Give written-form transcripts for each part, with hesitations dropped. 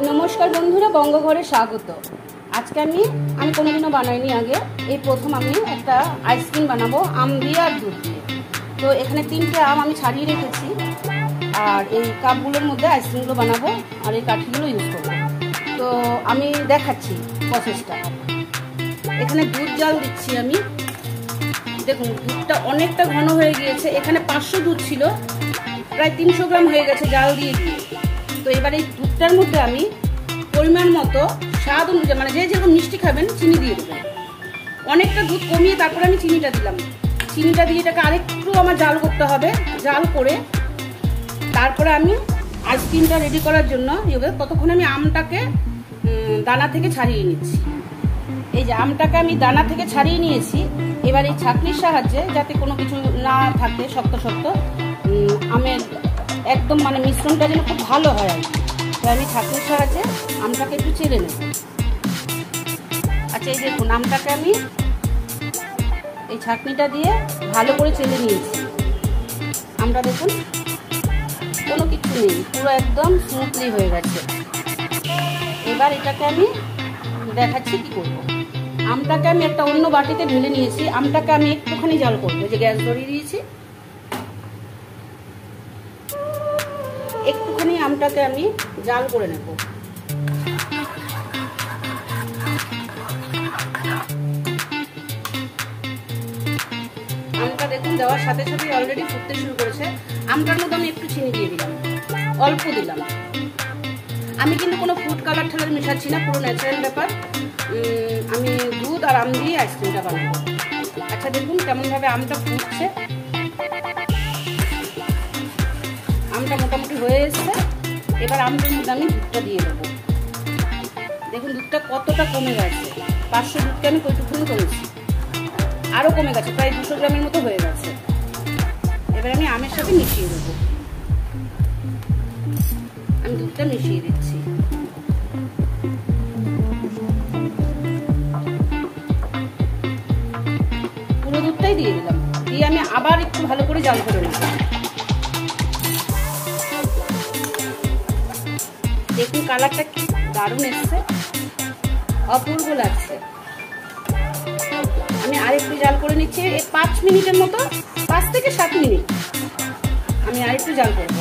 नमस्कार बंधुरा बंगघरे स्वागत। आज के আমি কোনোদিনও বানাইনি আগে, এই প্রথম আমি একটা আইসক্রিম বানাবো আম দিয়ে আর দুধ দিয়ে। তো এখানে 3টে আম আমি ছাড়িয়ে রেখেছি আর এই কাপগুলোর মধ্যে আইসক্রিমগুলো বানাবো আর এই কাঠিগুলো ইউজ করব। তো আমি দেখাচ্ছি প্রসেসটা। এখানে দুধ জাল দিচ্ছি আমি। দেখুন দুধটা অনেকটা ঘন হয়ে গিয়েছে। এখানে 500 দুধ ছিল, প্রায় 300 গ্রাম হয়ে গেছে জাল দিয়ে দিয়ে। তো এবার এই দুধটার মধ্যে আমি পরিমাণ মতো স্বাদ অনুযায়ী, মানে যে যেরকম মিষ্টি খাবেন চিনি দিয়ে দেবেন। অনেকটা দুধ কমিয়ে তারপরে আমি চিনিটা দিলাম। চিনিটা দিয়ে এটাকে আরেকটু আমার জাল করতে হবে। জাল করে তারপরে আমি আইসক্রিমটা রেডি করার জন্য ততক্ষণে আমি আমটাকে দানা থেকে ছাড়িয়ে নিচ্ছি। এই যে আমটাকে আমি দানা থেকে ছাড়িয়ে নিয়েছি। এবার এই ছাঁকনির সাহায্যে যাতে কোনো কিছু না থাকে শক্ত শক্ত, আমের একদম মানে মিশ্রণটা যেন খুব ভালো হয় আর কি। তো আমি ছাঁকনির সাহায্যে আমটাকে একটু চেলে নেব। আচ্ছা এই দেখুন আমটাকে আমি এই ছাঁকনিটা দিয়ে ভালো করে চেলে নিয়েছি। আমটা দেখুন কোনো কিছু নেই, পুরো একদম স্মুথলি হয়ে গেছে। এবার এটাকে আমি দেখাচ্ছি কি করব। আমটাকে আমি একটা অন্য বাটিতে ঢেলে নিয়েছি। আমটাকে আমি একটুখানি জাল করবো, যে গ্যাস ধরিয়ে দিয়েছি। একটুখানি আমটাকে আমি জাল করে নেব। আমটা দেখুন দেওয়ার সাথে সাথে অলরেডি ফুটতে শুরু করেছে। আমটার মধ্যে আমি একটু চিনি দিয়ে দিলাম, অল্প দিলাম। আমি কিন্তু কোনো ফুড কালার ঠালার মেশাচ্ছি না, পুরো ন্যাচারাল ব্যাপার। আমি দুধ আর আম দিয়ে আইসক্রিমটা বানাবো। আচ্ছা দেখুন কেমনভাবে আমটা ফুটছে। আমটা মোটামুটি হয়ে এসছে। এবার আমটার মধ্যে আমি দুধটা দিয়ে দেবো। দেখুন দুধটা কতটা কমে গেছে। 500 দুধকে আমি কইটুকুনি করেছি, আরও কমে গেছে, প্রায় 200 গ্রামের মতো হয়ে গেছে। এবার আমি আমের সাথে মিশিয়ে দেবো। আমি দুধটা মিশিয়ে দিচ্ছি। পুরো দুধটাই দিয়ে দিলাম। দিয়ে আমি আবার একটু ভালো করে জাল করে নেব। দেখুন কালারটা কি দারুণ এসছে, অপূর্ব লাগছে। আমি আরেকটু জাল করে নিচ্ছি। এই 5 মিনিটের মতো, 5 থেকে 7 মিনিট আমি আরেকটু জাল করব।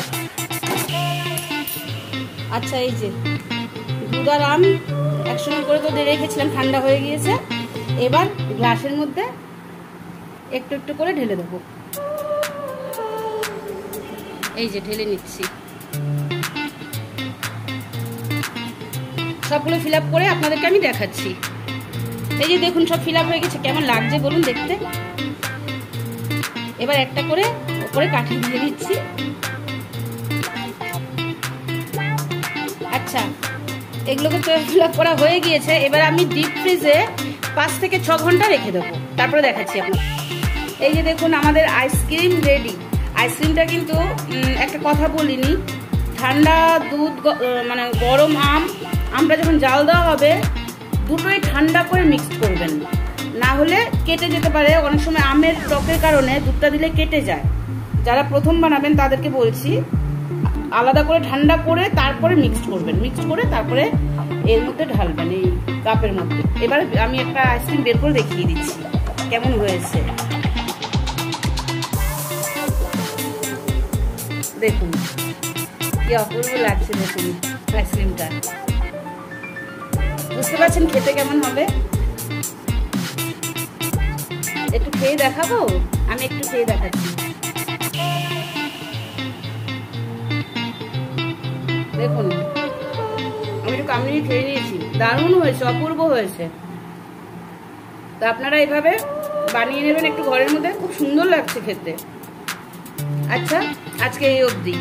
আচ্ছা এই যে দুধ আর আম একসঙ্গে করে তো দিয়ে রেখেছিলাম, ঠান্ডা হয়ে গিয়েছে। এবার গ্লাসের মধ্যে একটু একটু করে ঢেলে দেবো। এই যে ঢেলে নিচ্ছি। সবগুলো ফিল আপ করে আপনাদেরকে আমি দেখাচ্ছি। এই যে দেখুন সব ফিল আপ হয়ে গেছে। কেমন লাগছে বলুন দেখতে। এবার একটা করে উপরে কাঠি দিয়ে দিচ্ছি। আচ্ছা এগুলোকে তো ফিল আপ করা হয়ে গিয়েছে। এবার আমি ডিপ ফ্রিজে 5 থেকে 6 ঘন্টা রেখে দেবো, তারপরে দেখাচ্ছি আপনার। এই যে দেখুন আমাদের আইসক্রিম রেডি। আইসক্রিমটা কিন্তু একটা কথা বলিনি, ঠান্ডা দুধ মানে গরম আমটা যখন জাল দেওয়া হবে দুটোই ঠান্ডা করে মিক্সড করবেন, না হলে কেটে যেতে পারে। অনেক সময় আমের টকের কারণে দুধটা দিলে কেটে যায়। যারা প্রথম বানাবেন তাদেরকে বলছি আলাদা করে ঠান্ডা করে তারপরে মিক্সড করবেন। মিক্সড করে তারপরে এর মধ্যে ঢালবেন এই কাপের মধ্যে। এবার আমি একটা আইসক্রিম বের করে দেখিয়ে দিচ্ছি কেমন হয়েছে। দেখুন কি অপূর্ব লাগছে। দেখুন আইসক্রিমটা, বুঝতে পারছেন খেতে কেমন হবে। একটু খেয়ে দেখাবো, আমি একটু খেয়ে দেখাচ্ছি। দেখুন আমি একটু কামড়িয়ে খেয়ে নিয়েছি, দারুণ হয়েছে, অপূর্ব হয়েছে। তো আপনারা এইভাবে বানিয়ে নেবেন একটু ঘরের মধ্যে, খুব সুন্দর লাগছে খেতে। আচ্ছা আজকে এই অবধি।